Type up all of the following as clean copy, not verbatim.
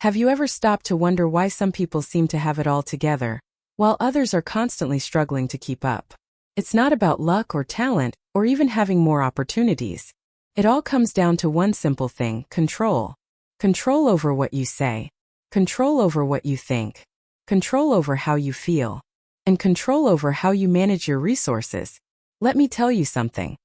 Have you ever stopped to wonder why some people seem to have it all together, while others are constantly struggling to keep up? It's not about luck or talent, or even having more opportunities. It all comes down to one simple thing: control. Control over what you say. Control over what you think. Control over how you feel. And control over how you manage your resources. Let me tell you something.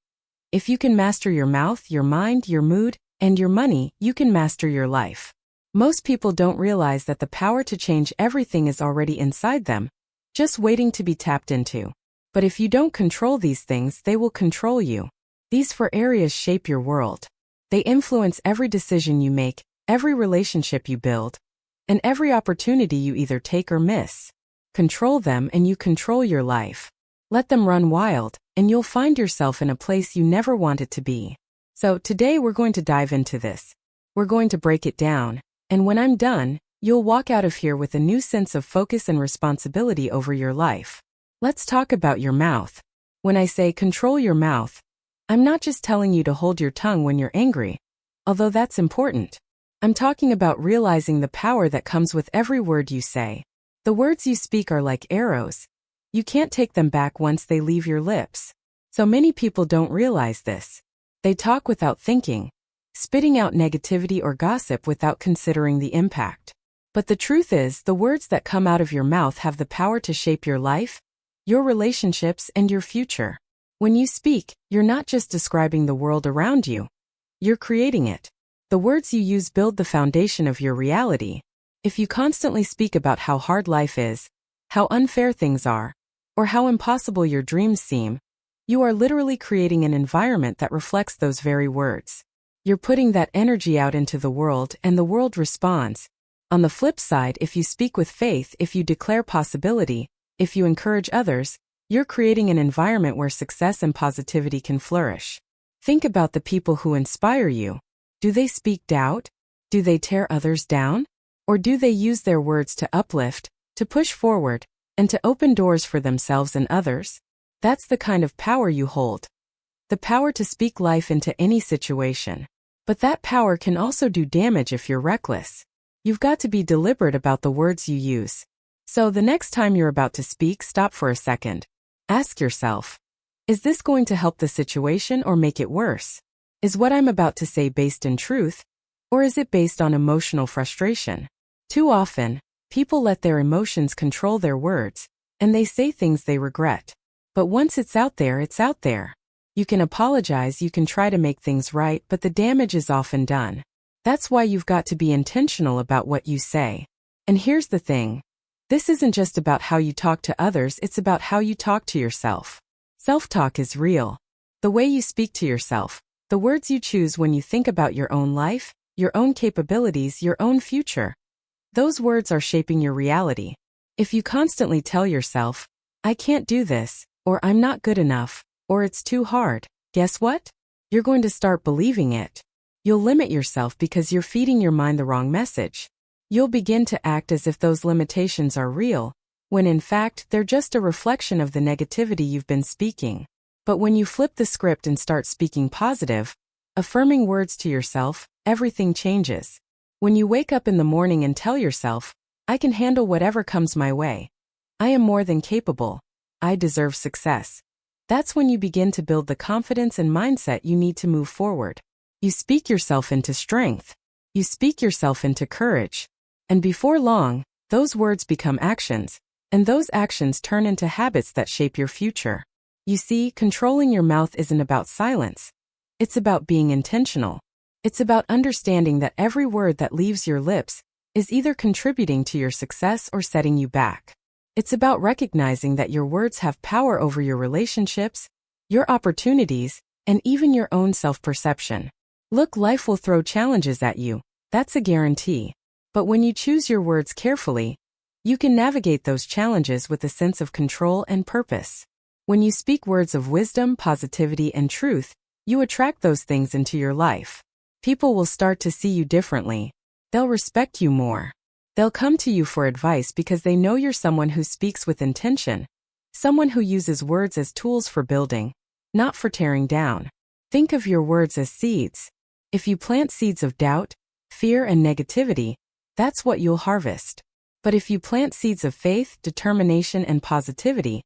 If you can master your mouth, your mind, your mood, and your money, you can master your life. Most people don't realize that the power to change everything is already inside them, just waiting to be tapped into. But if you don't control these things, they will control you. These 4 areas shape your world. They influence every decision you make, every relationship you build, and every opportunity you either take or miss. Control them and you control your life. Let them run wild, and you'll find yourself in a place you never wanted to be. So today we're going to dive into this. We're going to break it down, and when I'm done, you'll walk out of here with a new sense of focus and responsibility over your life. Let's talk about your mouth. When I say control your mouth, I'm not just telling you to hold your tongue when you're angry, although that's important. I'm talking about realizing the power that comes with every word you say. The words you speak are like arrows. You can't take them back once they leave your lips. So many people don't realize this. They talk without thinking, spitting out negativity or gossip without considering the impact. But the truth is, the words that come out of your mouth have the power to shape your life, your relationships, and your future. When you speak, you're not just describing the world around you. You're creating it. The words you use build the foundation of your reality. If you constantly speak about how hard life is, how unfair things are, or how impossible your dreams seem, you are literally creating an environment that reflects those very words. You're putting that energy out into the world, and the world responds. On the flip side, if you speak with faith, if you declare possibility, if you encourage others, you're creating an environment where success and positivity can flourish. Think about the people who inspire you. Do they speak doubt? Do they tear others down? Or do they use their words to uplift, to push forward, and to open doors for themselves and others? That's the kind of power you hold. The power to speak life into any situation. But that power can also do damage if you're reckless. You've got to be deliberate about the words you use. So the next time you're about to speak, stop for a second. Ask yourself, is this going to help the situation or make it worse? Is what I'm about to say based in truth, or is it based on emotional frustration? Too often, people let their emotions control their words, and they say things they regret. But once it's out there, it's out there. You can apologize, you can try to make things right, but the damage is often done. That's why you've got to be intentional about what you say. And here's the thing. This isn't just about how you talk to others, it's about how you talk to yourself. Self-talk is real. The way you speak to yourself, the words you choose when you think about your own life, your own capabilities, your own future. Those words are shaping your reality. If you constantly tell yourself, I can't do this, or I'm not good enough, or it's too hard, guess what? You're going to start believing it. You'll limit yourself because you're feeding your mind the wrong message. You'll begin to act as if those limitations are real, when in fact they're just a reflection of the negativity you've been speaking. But when you flip the script and start speaking positive, affirming words to yourself, everything changes. When you wake up in the morning and tell yourself, I can handle whatever comes my way. I am more than capable. I deserve success. That's when you begin to build the confidence and mindset you need to move forward. You speak yourself into strength. You speak yourself into courage. And before long, those words become actions, and those actions turn into habits that shape your future. You see, controlling your mouth isn't about silence. It's about being intentional. It's about understanding that every word that leaves your lips is either contributing to your success or setting you back. It's about recognizing that your words have power over your relationships, your opportunities, and even your own self-perception. Look, life will throw challenges at you. That's a guarantee. But when you choose your words carefully, you can navigate those challenges with a sense of control and purpose. When you speak words of wisdom, positivity, and truth, you attract those things into your life. People will start to see you differently. They'll respect you more. They'll come to you for advice because they know you're someone who speaks with intention, someone who uses words as tools for building, not for tearing down. Think of your words as seeds. If you plant seeds of doubt, fear, and negativity, that's what you'll harvest. But if you plant seeds of faith, determination, and positivity,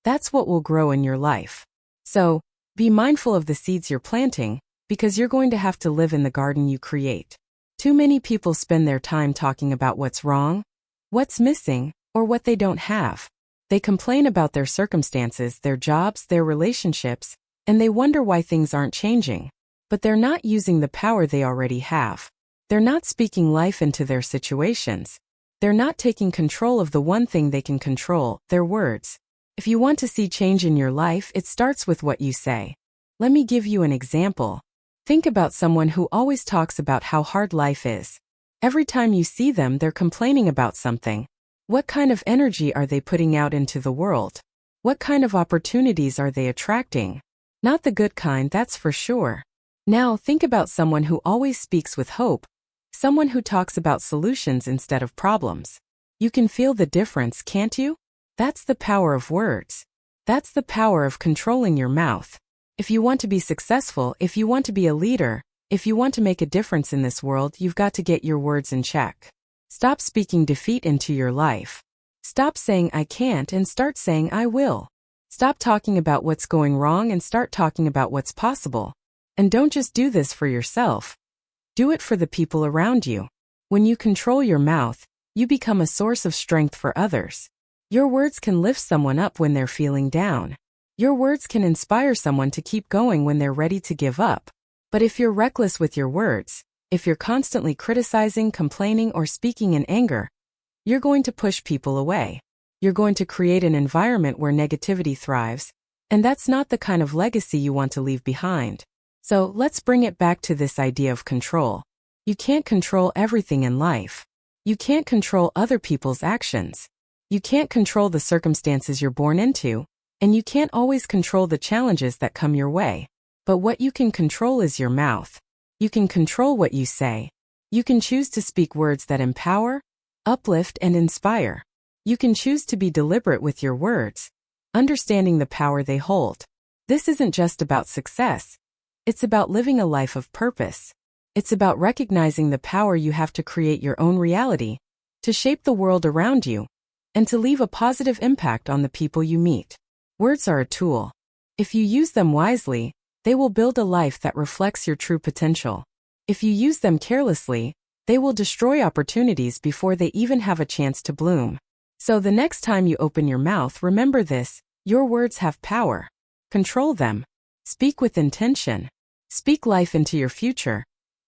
that's what will grow in your life. So, be mindful of the seeds you're planting, because you're going to have to live in the garden you create. Too many people spend their time talking about what's wrong, what's missing, or what they don't have. They complain about their circumstances, their jobs, their relationships, and they wonder why things aren't changing. But they're not using the power they already have. They're not speaking life into their situations. They're not taking control of the one thing they can control, their words. If you want to see change in your life, it starts with what you say. Let me give you an example. Think about someone who always talks about how hard life is. Every time you see them, they're complaining about something. What kind of energy are they putting out into the world? What kind of opportunities are they attracting? Not the good kind, that's for sure. Now, think about someone who always speaks with hope. Someone who talks about solutions instead of problems. You can feel the difference, can't you? That's the power of words. That's the power of controlling your mouth. If you want to be successful, if you want to be a leader, if you want to make a difference in this world, you've got to get your words in check. Stop speaking defeat into your life. Stop saying I can't and start saying I will. Stop talking about what's going wrong and start talking about what's possible. And don't just do this for yourself. Do it for the people around you. When you control your mouth, you become a source of strength for others. Your words can lift someone up when they're feeling down. Your words can inspire someone to keep going when they're ready to give up. But if you're reckless with your words, if you're constantly criticizing, complaining, or speaking in anger, you're going to push people away. You're going to create an environment where negativity thrives, and that's not the kind of legacy you want to leave behind. So let's bring it back to this idea of control. You can't control everything in life. You can't control other people's actions. You can't control the circumstances you're born into, and you can't always control the challenges that come your way. But what you can control is your mouth. You can control what you say. You can choose to speak words that empower, uplift, and inspire. You can choose to be deliberate with your words, understanding the power they hold. This isn't just about success. It's about living a life of purpose. It's about recognizing the power you have to create your own reality, to shape the world around you, and to leave a positive impact on the people you meet. Words are a tool. If you use them wisely, they will build a life that reflects your true potential. If you use them carelessly, they will destroy opportunities before they even have a chance to bloom. So the next time you open your mouth, remember this: your words have power. Control them. Speak with intention. Speak life into your future,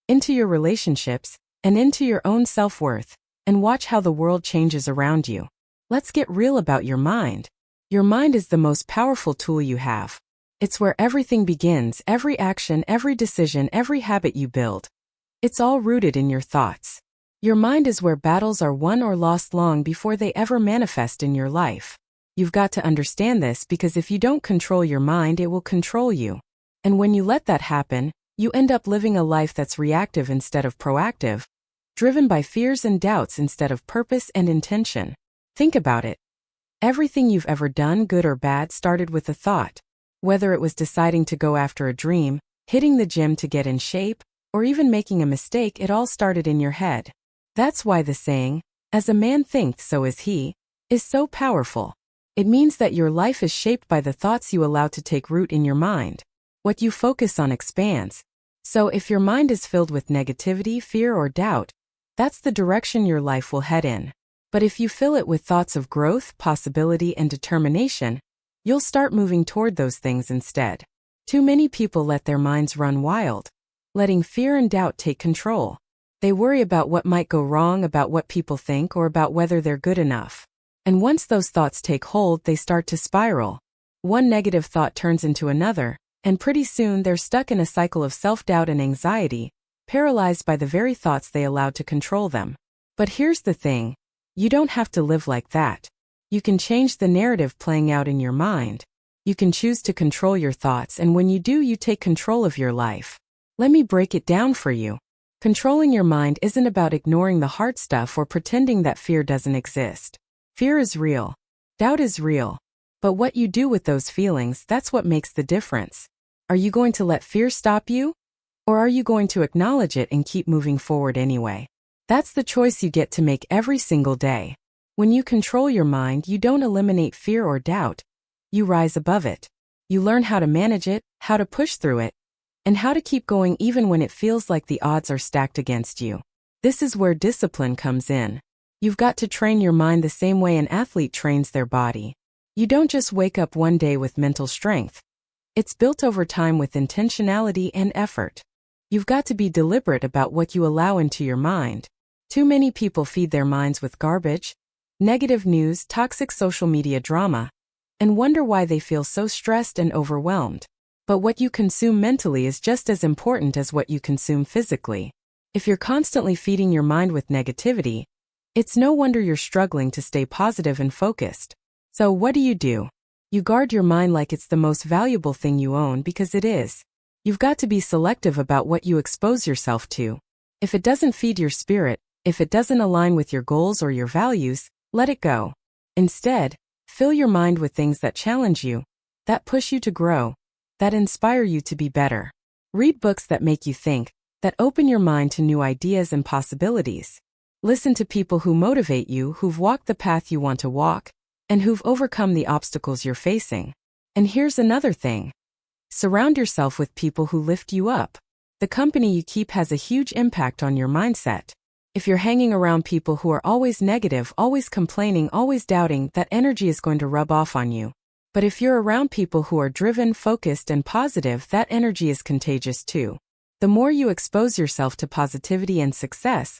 into your relationships, and into your own self-worth, and watch how the world changes around you. Let's get real about your mind. Your mind is the most powerful tool you have. It's where everything begins, every action, every decision, every habit you build. It's all rooted in your thoughts. Your mind is where battles are won or lost long before they ever manifest in your life. You've got to understand this, because if you don't control your mind, it will control you. And when you let that happen, you end up living a life that's reactive instead of proactive, driven by fears and doubts instead of purpose and intention. Think about it. Everything you've ever done, good or bad, started with a thought. Whether it was deciding to go after a dream, hitting the gym to get in shape, or even making a mistake, it all started in your head. That's why the saying, "As a man thinks, so is he," is so powerful. It means that your life is shaped by the thoughts you allow to take root in your mind. What you focus on expands. So if your mind is filled with negativity, fear, or doubt, that's the direction your life will head in. But if you fill it with thoughts of growth, possibility, and determination, you'll start moving toward those things instead. Too many people let their minds run wild, letting fear and doubt take control. They worry about what might go wrong, about what people think, or about whether they're good enough. And once those thoughts take hold, they start to spiral. One negative thought turns into another, and pretty soon they're stuck in a cycle of self-doubt and anxiety, paralyzed by the very thoughts they allowed to control them. But here's the thing: you don't have to live like that. You can change the narrative playing out in your mind. You can choose to control your thoughts, and when you do, you take control of your life. Let me break it down for you. Controlling your mind isn't about ignoring the hard stuff or pretending that fear doesn't exist. Fear is real. Doubt is real. But what you do with those feelings, that's what makes the difference. Are you going to let fear stop you? Or are you going to acknowledge it and keep moving forward anyway? That's the choice you get to make every single day. When you control your mind, you don't eliminate fear or doubt. You rise above it. You learn how to manage it, how to push through it, and how to keep going even when it feels like the odds are stacked against you. This is where discipline comes in. You've got to train your mind the same way an athlete trains their body. You don't just wake up one day with mental strength. It's built over time with intentionality and effort. You've got to be deliberate about what you allow into your mind. Too many people feed their minds with garbage, negative news, toxic social media drama, and wonder why they feel so stressed and overwhelmed. But what you consume mentally is just as important as what you consume physically. If you're constantly feeding your mind with negativity, it's no wonder you're struggling to stay positive and focused. So what do? You guard your mind like it's the most valuable thing you own, because it is. You've got to be selective about what you expose yourself to. If it doesn't feed your spirit, if it doesn't align with your goals or your values, let it go. Instead, fill your mind with things that challenge you, that push you to grow, that inspire you to be better. Read books that make you think, that open your mind to new ideas and possibilities. Listen to people who motivate you, who've walked the path you want to walk, and who've overcome the obstacles you're facing. And here's another thing. Surround yourself with people who lift you up. The company you keep has a huge impact on your mindset. If you're hanging around people who are always negative, always complaining, always doubting, that energy is going to rub off on you. But if you're around people who are driven, focused, and positive, that energy is contagious too. The more you expose yourself to positivity and success,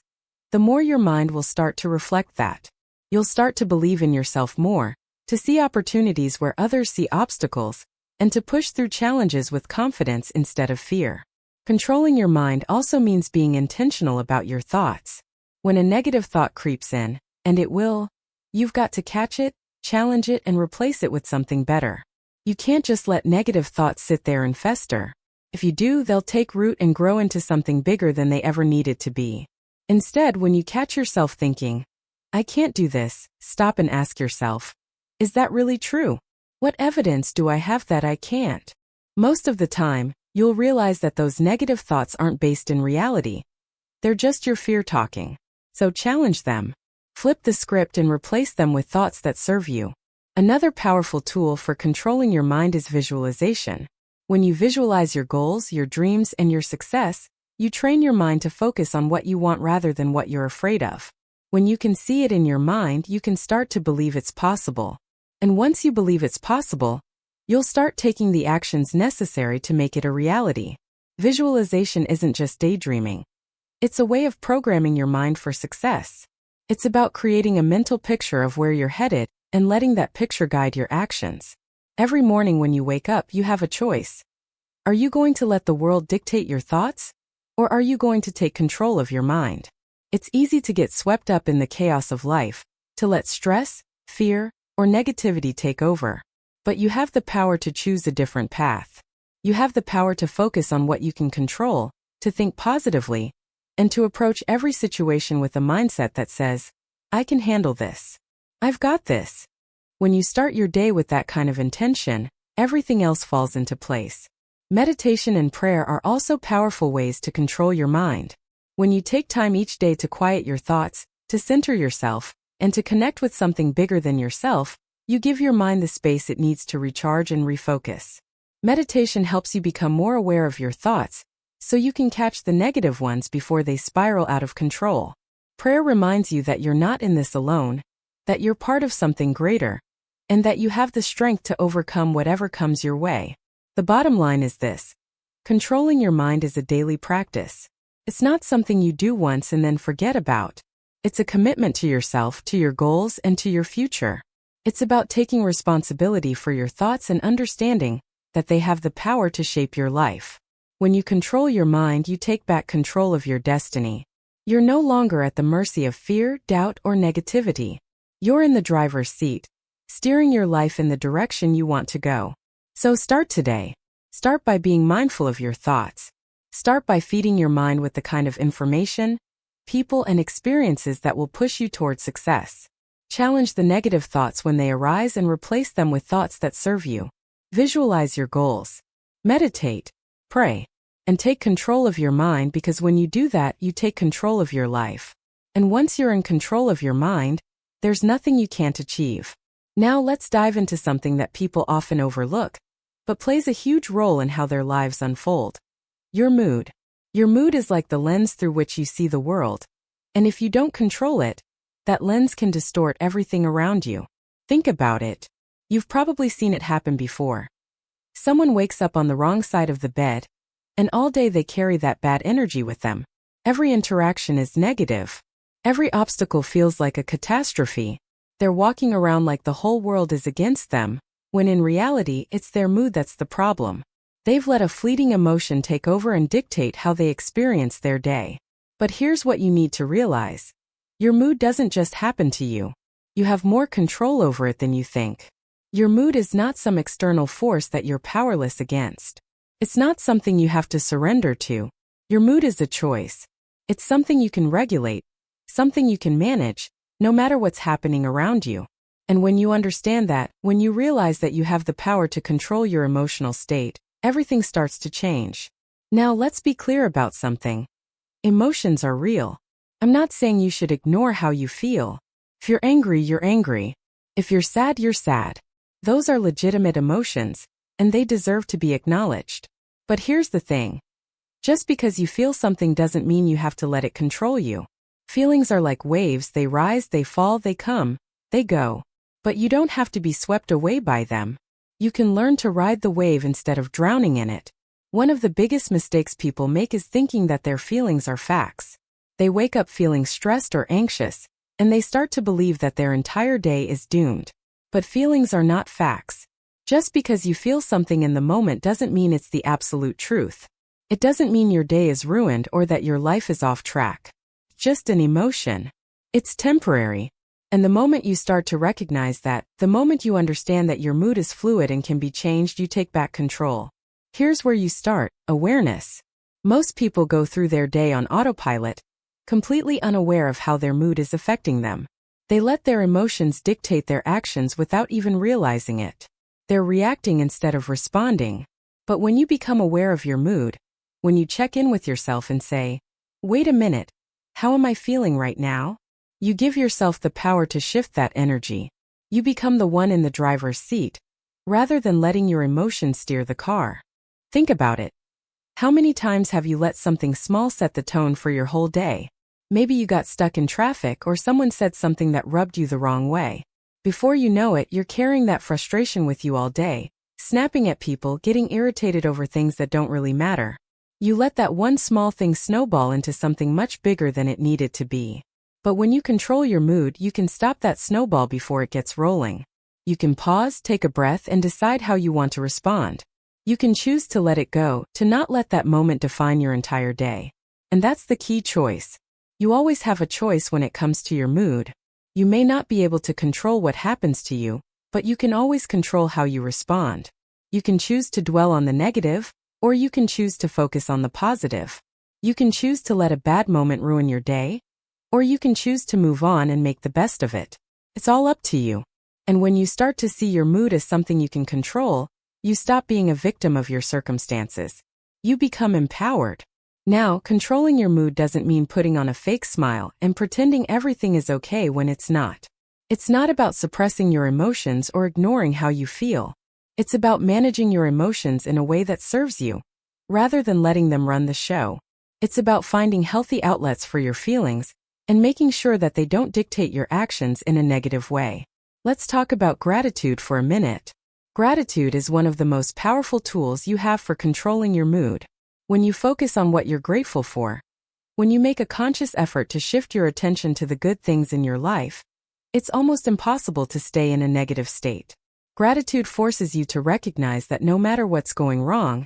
the more your mind will start to reflect that. You'll start to believe in yourself more, to see opportunities where others see obstacles, and to push through challenges with confidence instead of fear. Controlling your mind also means being intentional about your thoughts. When a negative thought creeps in, and it will, you've got to catch it, challenge it, and replace it with something better. You can't just let negative thoughts sit there and fester. If you do, they'll take root and grow into something bigger than they ever needed to be. Instead, when you catch yourself thinking, "I can't do this," stop and ask yourself, "Is that really true? What evidence do I have that I can't?" Most of the time, you'll realize that those negative thoughts aren't based in reality. They're just your fear talking. So challenge them. Flip the script and replace them with thoughts that serve you. Another powerful tool for controlling your mind is visualization. When you visualize your goals, your dreams, and your success, you train your mind to focus on what you want rather than what you're afraid of. When you can see it in your mind, you can start to believe it's possible. And once you believe it's possible, you'll start taking the actions necessary to make it a reality. Visualization isn't just daydreaming. It's a way of programming your mind for success. It's about creating a mental picture of where you're headed and letting that picture guide your actions. Every morning when you wake up, you have a choice. Are you going to let the world dictate your thoughts? Or are you going to take control of your mind? It's easy to get swept up in the chaos of life, to let stress, fear, or negativity take over. But you have the power to choose a different path. You have the power to focus on what you can control, to think positively, and to approach every situation with a mindset that says, "I can handle this. I've got this." When you start your day with that kind of intention, everything else falls into place. Meditation and prayer are also powerful ways to control your mind. When you take time each day to quiet your thoughts, to center yourself, and to connect with something bigger than yourself, you give your mind the space it needs to recharge and refocus. Meditation helps you become more aware of your thoughts, so you can catch the negative ones before they spiral out of control. Prayer reminds you that you're not in this alone, that you're part of something greater, and that you have the strength to overcome whatever comes your way. The bottom line is this: controlling your mind is a daily practice. It's not something you do once and then forget about. It's a commitment to yourself, to your goals, and to your future. It's about taking responsibility for your thoughts and understanding that they have the power to shape your life. When you control your mind, you take back control of your destiny. You're no longer at the mercy of fear, doubt, or negativity. You're in the driver's seat, steering your life in the direction you want to go. So start today. Start by being mindful of your thoughts. Start by feeding your mind with the kind of information, people, and experiences that will push you toward success. Challenge the negative thoughts when they arise and replace them with thoughts that serve you. Visualize your goals. Meditate, pray, and take control of your mind, because when you do that, you take control of your life. And once you're in control of your mind, there's nothing you can't achieve. Now let's dive into something that people often overlook, but plays a huge role in how their lives unfold. Your mood. Your mood is like the lens through which you see the world. And if you don't control it, that lens can distort everything around you. Think about it. You've probably seen it happen before. Someone wakes up on the wrong side of the bed, and all day they carry that bad energy with them. Every interaction is negative. Every obstacle feels like a catastrophe. They're walking around like the whole world is against them, when in reality it's their mood that's the problem. They've let a fleeting emotion take over and dictate how they experience their day. But here's what you need to realize. Your mood doesn't just happen to you. You have more control over it than you think. Your mood is not some external force that you're powerless against. It's not something you have to surrender to. Your mood is a choice. It's something you can regulate, something you can manage, no matter what's happening around you. And when you understand that, when you realize that you have the power to control your emotional state, everything starts to change. Now let's be clear about something. Emotions are real. I'm not saying you should ignore how you feel. If you're angry, you're angry. If you're sad, you're sad. Those are legitimate emotions, and they deserve to be acknowledged. But here's the thing. Just because you feel something doesn't mean you have to let it control you. Feelings are like waves, they rise, they fall, they come, they go. But you don't have to be swept away by them. You can learn to ride the wave instead of drowning in it. One of the biggest mistakes people make is thinking that their feelings are facts. They wake up feeling stressed or anxious, and they start to believe that their entire day is doomed. But feelings are not facts. Just because you feel something in the moment doesn't mean it's the absolute truth. It doesn't mean your day is ruined or that your life is off track. Just an emotion. It's temporary. And the moment you start to recognize that, the moment you understand that your mood is fluid and can be changed, you take back control. Here's where you start: awareness. Most people go through their day on autopilot, completely unaware of how their mood is affecting them. They let their emotions dictate their actions without even realizing it. They're reacting instead of responding. But when you become aware of your mood, when you check in with yourself and say, wait a minute, how am I feeling right now? You give yourself the power to shift that energy. You become the one in the driver's seat, rather than letting your emotions steer the car. Think about it. How many times have you let something small set the tone for your whole day? Maybe you got stuck in traffic or someone said something that rubbed you the wrong way. Before you know it, you're carrying that frustration with you all day, snapping at people, getting irritated over things that don't really matter. You let that one small thing snowball into something much bigger than it needed to be. But when you control your mood, you can stop that snowball before it gets rolling. You can pause, take a breath, and decide how you want to respond. You can choose to let it go, to not let that moment define your entire day. And that's the key choice. You always have a choice when it comes to your mood. You may not be able to control what happens to you, but you can always control how you respond. You can choose to dwell on the negative, or you can choose to focus on the positive. You can choose to let a bad moment ruin your day, or you can choose to move on and make the best of it. It's all up to you. And when you start to see your mood as something you can control, you stop being a victim of your circumstances. You become empowered. Now, controlling your mood doesn't mean putting on a fake smile and pretending everything is okay when it's not. It's not about suppressing your emotions or ignoring how you feel. It's about managing your emotions in a way that serves you, rather than letting them run the show. It's about finding healthy outlets for your feelings and making sure that they don't dictate your actions in a negative way. Let's talk about gratitude for a minute. Gratitude is one of the most powerful tools you have for controlling your mood. When you focus on what you're grateful for, when you make a conscious effort to shift your attention to the good things in your life, it's almost impossible to stay in a negative state. Gratitude forces you to recognize that no matter what's going wrong,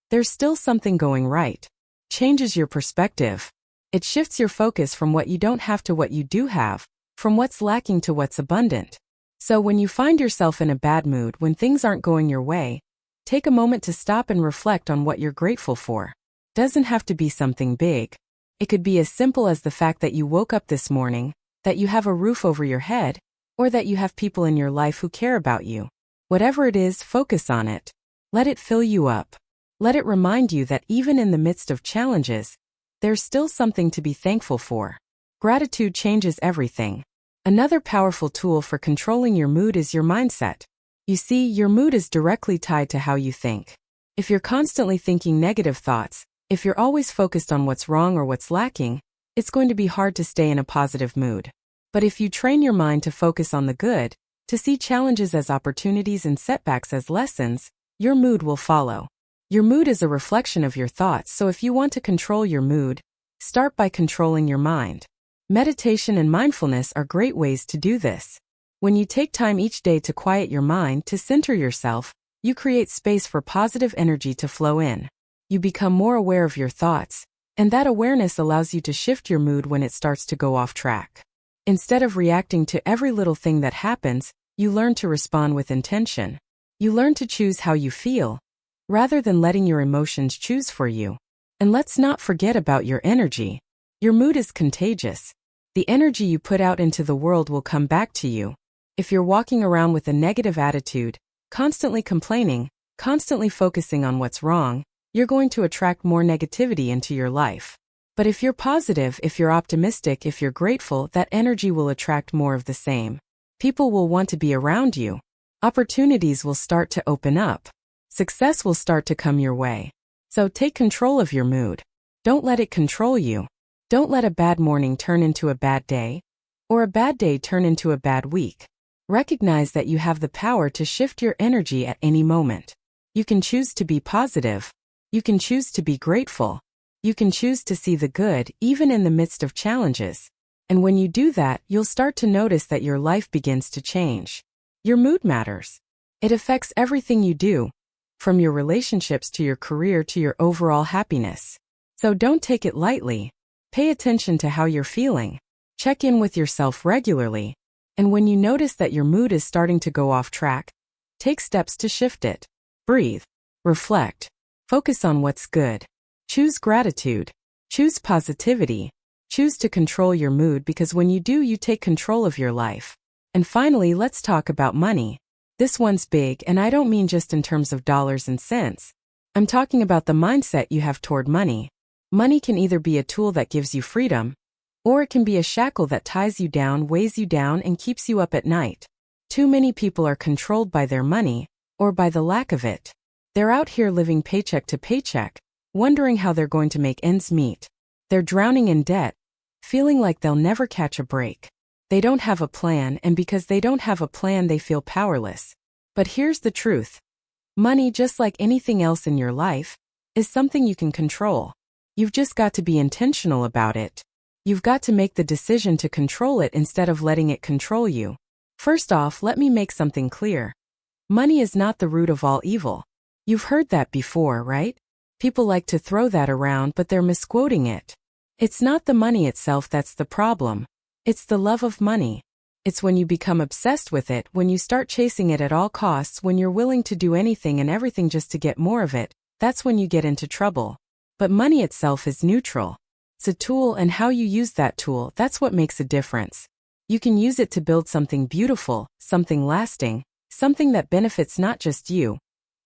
there's still something going right. Changes your perspective. It shifts your focus from what you don't have to what you do have, from what's lacking to what's abundant. So when you find yourself in a bad mood, when things aren't going your way, take a moment to stop and reflect on what you're grateful for. Doesn't have to be something big. It could be as simple as the fact that you woke up this morning, that you have a roof over your head, or that you have people in your life who care about you. Whatever it is, focus on it. Let it fill you up. Let it remind you that even in the midst of challenges, there's still something to be thankful for. Gratitude changes everything. Another powerful tool for controlling your mood is your mindset. You see, your mood is directly tied to how you think. If you're constantly thinking negative thoughts, if you're always focused on what's wrong or what's lacking, it's going to be hard to stay in a positive mood. But if you train your mind to focus on the good, to see challenges as opportunities and setbacks as lessons, your mood will follow. Your mood is a reflection of your thoughts, so if you want to control your mood, start by controlling your mind. Meditation and mindfulness are great ways to do this. When you take time each day to quiet your mind, to center yourself, you create space for positive energy to flow in. You become more aware of your thoughts, and that awareness allows you to shift your mood when it starts to go off track. Instead of reacting to every little thing that happens, you learn to respond with intention. You learn to choose how you feel, rather than letting your emotions choose for you. And let's not forget about your energy. Your mood is contagious. The energy you put out into the world will come back to you. If you're walking around with a negative attitude, constantly complaining, constantly focusing on what's wrong, you're going to attract more negativity into your life. But if you're positive, if you're optimistic, if you're grateful, that energy will attract more of the same. People will want to be around you. Opportunities will start to open up. Success will start to come your way. So take control of your mood. Don't let it control you. Don't let a bad morning turn into a bad day, or a bad day turn into a bad week. Recognize that you have the power to shift your energy at any moment. You can choose to be positive. You can choose to be grateful. You can choose to see the good, even in the midst of challenges. And when you do that, you'll start to notice that your life begins to change. Your mood matters. It affects everything you do, from your relationships to your career to your overall happiness. So don't take it lightly. Pay attention to how you're feeling. Check in with yourself regularly. And when you notice that your mood is starting to go off track, take steps to shift it. Breathe. Reflect. Focus on what's good. Choose gratitude. Choose positivity. Choose to control your mood, because when you do, you take control of your life. And finally, let's talk about money. This one's big, and I don't mean just in terms of dollars and cents. I'm talking about the mindset you have toward money. Money can either be a tool that gives you freedom, or it can be a shackle that ties you down, weighs you down, and keeps you up at night. Too many people are controlled by their money, or by the lack of it. They're out here living paycheck to paycheck, wondering how they're going to make ends meet. They're drowning in debt, feeling like they'll never catch a break. They don't have a plan, and because they don't have a plan, they feel powerless. But here's the truth. Money, just like anything else in your life, is something you can control. You've just got to be intentional about it. You've got to make the decision to control it instead of letting it control you. First off, let me make something clear. Money is not the root of all evil. You've heard that before, right? People like to throw that around, but they're misquoting it. It's not the money itself that's the problem. It's the love of money. It's when you become obsessed with it, when you start chasing it at all costs, when you're willing to do anything and everything just to get more of it, that's when you get into trouble. But money itself is neutral. It's a tool, and how you use that tool, that's what makes a difference. You can use it to build something beautiful, something lasting, something that benefits not just you,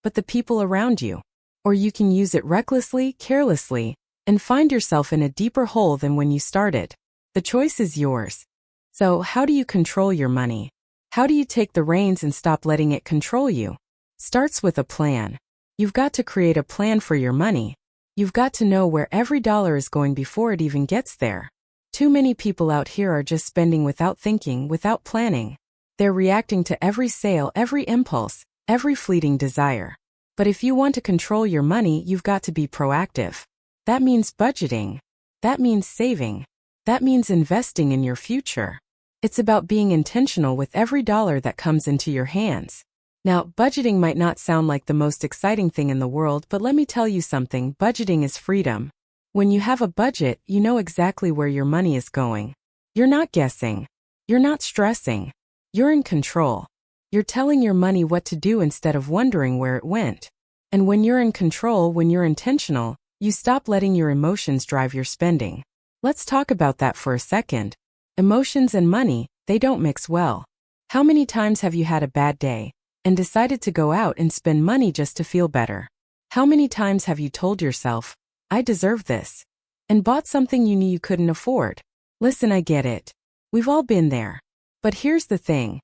but the people around you. Or you can use it recklessly, carelessly, and find yourself in a deeper hole than when you started. The choice is yours. So, how do you control your money? How do you take the reins and stop letting it control you? Starts with a plan. You've got to create a plan for your money. You've got to know where every dollar is going before it even gets there. Too many people out here are just spending without thinking, without planning. They're reacting to every sale, every impulse, every fleeting desire. But if you want to control your money, you've got to be proactive. That means budgeting. That means saving. That means investing in your future. It's about being intentional with every dollar that comes into your hands. Now, budgeting might not sound like the most exciting thing in the world, but let me tell you something, budgeting is freedom. When you have a budget, you know exactly where your money is going. You're not guessing. You're not stressing. You're in control. You're telling your money what to do instead of wondering where it went. And when you're in control, when you're intentional, you stop letting your emotions drive your spending. Let's talk about that for a second. Emotions and money, they don't mix well. How many times have you had a bad day and decided to go out and spend money just to feel better? How many times have you told yourself, I deserve this, and bought something you knew you couldn't afford? Listen, I get it. We've all been there. But here's the thing.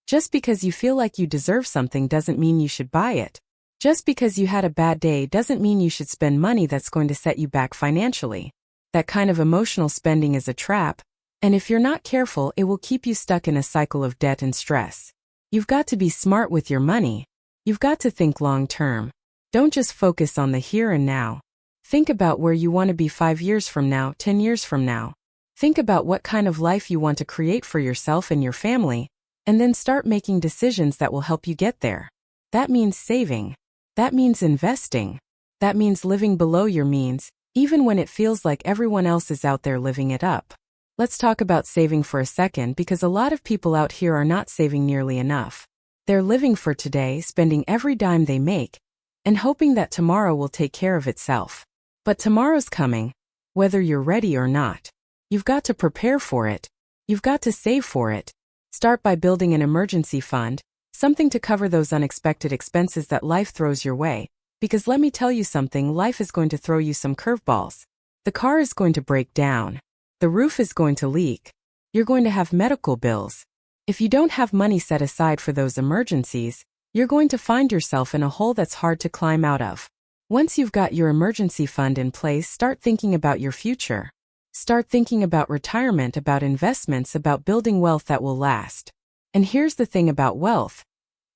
Just because you feel like you deserve something doesn't mean you should buy it. Just because you had a bad day doesn't mean you should spend money that's going to set you back financially. That kind of emotional spending is a trap, and if you're not careful, it will keep you stuck in a cycle of debt and stress. You've got to be smart with your money. You've got to think long term. Don't just focus on the here and now. Think about where you want to be 5 years from now, 10 years from now. Think about what kind of life you want to create for yourself and your family, and then start making decisions that will help you get there. That means saving. That means investing. That means living below your means, even when it feels like everyone else is out there living it up. Let's talk about saving for a second, because a lot of people out here are not saving nearly enough. They're living for today, spending every dime they make, and hoping that tomorrow will take care of itself. But tomorrow's coming, whether you're ready or not. You've got to prepare for it. You've got to save for it. Start by building an emergency fund, something to cover those unexpected expenses that life throws your way. Because let me tell you something, life is going to throw you some curveballs. The car is going to break down. The roof is going to leak. You're going to have medical bills. If you don't have money set aside for those emergencies, you're going to find yourself in a hole that's hard to climb out of. Once you've got your emergency fund in place, start thinking about your future. Start thinking about retirement, about investments, about building wealth that will last. And here's the thing about wealth.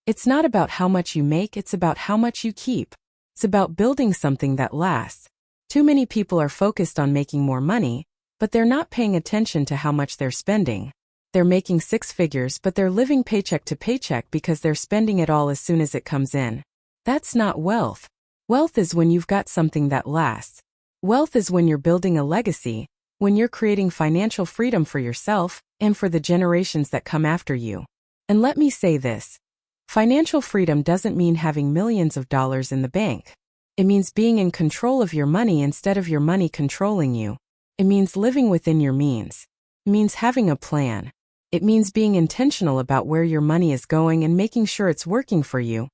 It's not about how much you make, it's about how much you keep. It's about building something that lasts. Too many people are focused on making more money, but they're not paying attention to how much they're spending. They're making 6 figures, but they're living paycheck to paycheck because they're spending it all as soon as it comes in. That's not wealth. Wealth is when you've got something that lasts. Wealth is when you're building a legacy, when you're creating financial freedom for yourself and for the generations that come after you. And let me say this. Financial freedom doesn't mean having millions of dollars in the bank. It means being in control of your money instead of your money controlling you. It means living within your means. It means having a plan. It means being intentional about where your money is going and making sure it's working for you,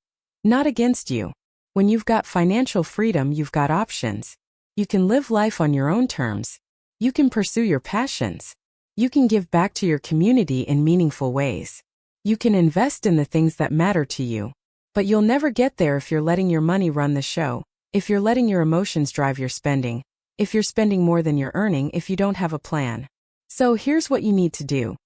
not against you. When you've got financial freedom, you've got options. You can live life on your own terms. You can pursue your passions. You can give back to your community in meaningful ways. You can invest in the things that matter to you. But you'll never get there if you're letting your money run the show, if you're letting your emotions drive your spending, if you're spending more than you're earning, if you don't have a plan. So here's what you need to do.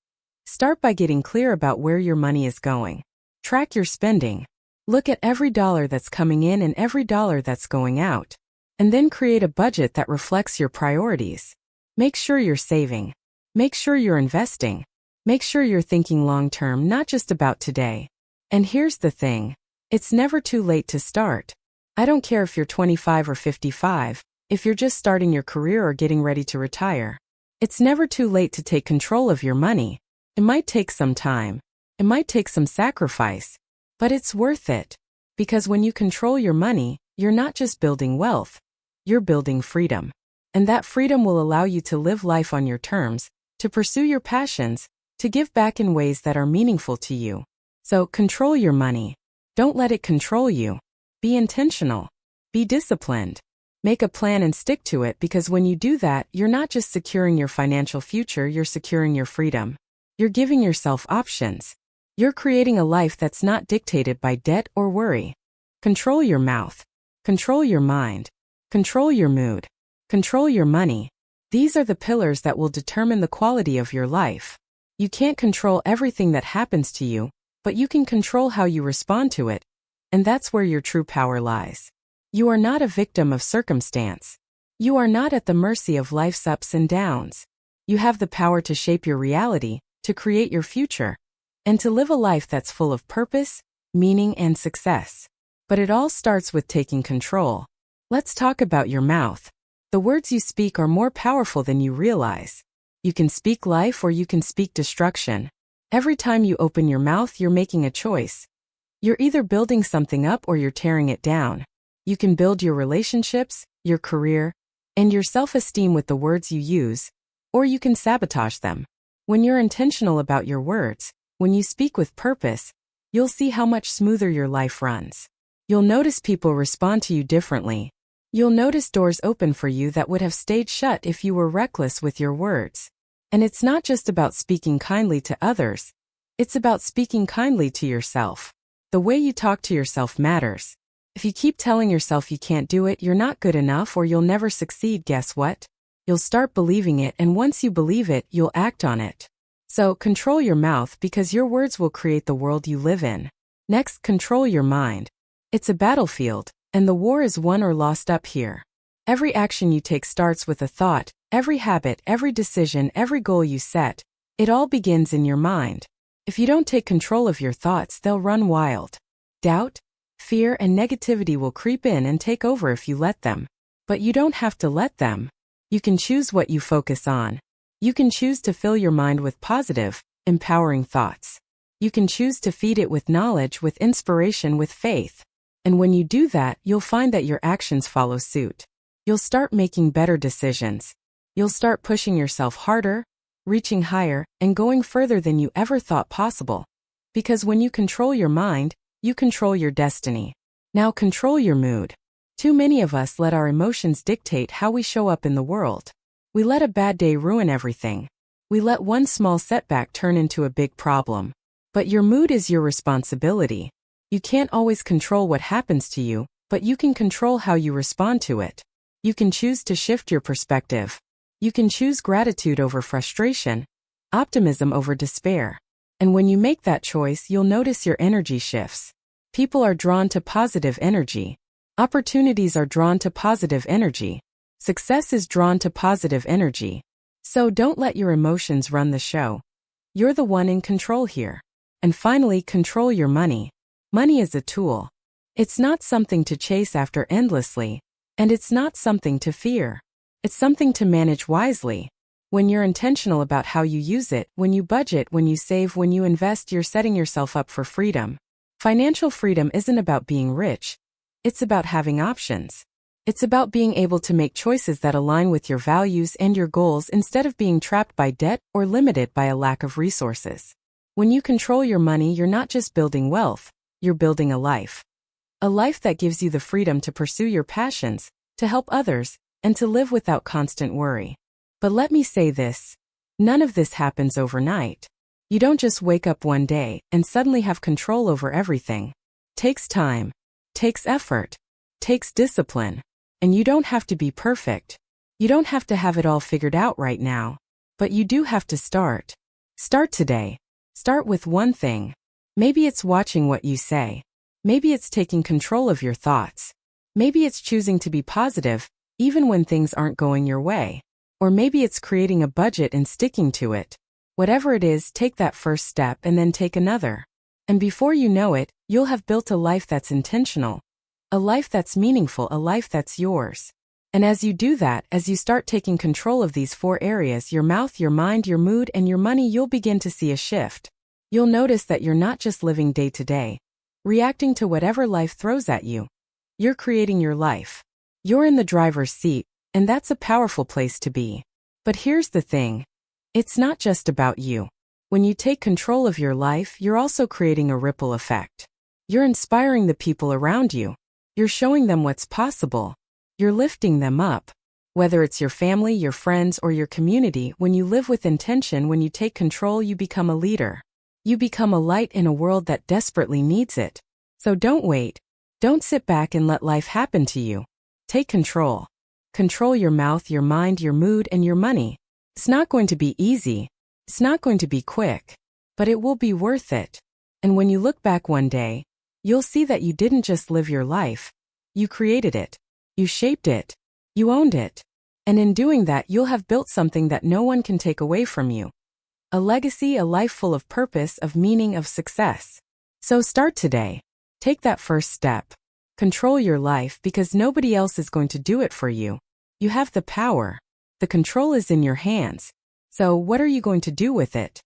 Start by getting clear about where your money is going. Track your spending. Look at every dollar that's coming in and every dollar that's going out. And then create a budget that reflects your priorities. Make sure you're saving. Make sure you're investing. Make sure you're thinking long-term, not just about today. And here's the thing. It's never too late to start. I don't care if you're 25 or 55, if you're just starting your career or getting ready to retire. It's never too late to take control of your money. It might take some time. It might take some sacrifice. But it's worth it. Because when you control your money, you're not just building wealth. You're building freedom. And that freedom will allow you to live life on your terms, to pursue your passions, to give back in ways that are meaningful to you. So control your money. Don't let it control you. Be intentional. Be disciplined. Make a plan and stick to it, because when you do that, you're not just securing your financial future, you're securing your freedom. You're giving yourself options. You're creating a life that's not dictated by debt or worry. Control your mouth. Control your mind. Control your mood. Control your money. These are the pillars that will determine the quality of your life. You can't control everything that happens to you, but you can control how you respond to it. And that's where your true power lies. You are not a victim of circumstance. You are not at the mercy of life's ups and downs. You have the power to shape your reality, to create your future, and to live a life that's full of purpose, meaning, and success. But it all starts with taking control. Let's talk about your mouth. The words you speak are more powerful than you realize. You can speak life or you can speak destruction. Every time you open your mouth, you're making a choice. You're either building something up or you're tearing it down. You can build your relationships, your career, and your self-esteem with the words you use, or you can sabotage them. When you're intentional about your words, when you speak with purpose, you'll see how much smoother your life runs. You'll notice people respond to you differently. You'll notice doors open for you that would have stayed shut if you were reckless with your words. And it's not just about speaking kindly to others. It's about speaking kindly to yourself. The way you talk to yourself matters. If you keep telling yourself you can't do it, you're not good enough, or you'll never succeed, guess what? You'll start believing it, and once you believe it, you'll act on it. So, control your mouth, because your words will create the world you live in. Next, control your mind. It's a battlefield, and the war is won or lost up here. Every action you take starts with a thought. Every habit, every decision, every goal you set, it all begins in your mind. If you don't take control of your thoughts, they'll run wild. Doubt, fear, and negativity will creep in and take over if you let them. But you don't have to let them. You can choose what you focus on. You can choose to fill your mind with positive, empowering thoughts. You can choose to feed it with knowledge, with inspiration, with faith. And when you do that, you'll find that your actions follow suit. You'll start making better decisions. You'll start pushing yourself harder, reaching higher, and going further than you ever thought possible. Because when you control your mind, you control your destiny. Now control your mood. Too many of us let our emotions dictate how we show up in the world. We let a bad day ruin everything. We let one small setback turn into a big problem. But your mood is your responsibility. You can't always control what happens to you, but you can control how you respond to it. You can choose to shift your perspective. You can choose gratitude over frustration, optimism over despair. And when you make that choice, you'll notice your energy shifts. People are drawn to positive energy. Opportunities are drawn to positive energy. Success is drawn to positive energy. So don't let your emotions run the show. You're the one in control here. And finally, control your money. Money is a tool. It's not something to chase after endlessly. And it's not something to fear. It's something to manage wisely. When you're intentional about how you use it, when you budget, when you save, when you invest, you're setting yourself up for freedom. Financial freedom isn't about being rich. It's about having options. It's about being able to make choices that align with your values and your goals instead of being trapped by debt or limited by a lack of resources. When you control your money, you're not just building wealth, you're building a life. A life that gives you the freedom to pursue your passions, to help others, and to live without constant worry. But let me say this, none of this happens overnight. You don't just wake up one day and suddenly have control over everything. Takes time, takes effort, takes discipline. And you don't have to be perfect. You don't have to have it all figured out right now. But you do have to start. Start today. Start with one thing. Maybe it's watching what you say. Maybe it's taking control of your thoughts. Maybe it's choosing to be positive, even when things aren't going your way. Or maybe it's creating a budget and sticking to it. Whatever it is, take that first step and then take another. And before you know it, you'll have built a life that's intentional. A life that's meaningful, a life that's yours. And as you do that, as you start taking control of these 4 areas, your mouth, your mind, your mood, and your money, you'll begin to see a shift. You'll notice that you're not just living day to day, reacting to whatever life throws at you. You're creating your life. You're in the driver's seat, and that's a powerful place to be. But here's the thing. It's not just about you. When you take control of your life, you're also creating a ripple effect. You're inspiring the people around you. You're showing them what's possible. You're lifting them up. Whether it's your family, your friends, or your community, when you live with intention, when you take control, you become a leader. You become a light in a world that desperately needs it. So don't wait. Don't sit back and let life happen to you. Take control. Control your mouth, your mind, your mood, and your money. It's not going to be easy. It's not going to be quick. But it will be worth it. And when you look back one day, you'll see that you didn't just live your life. You created it. You shaped it. You owned it. And in doing that, you'll have built something that no one can take away from you. A legacy, a life full of purpose, of meaning, of success. So start today. Take that first step. Control your life, because nobody else is going to do it for you. You have the power. The control is in your hands. So what are you going to do with it?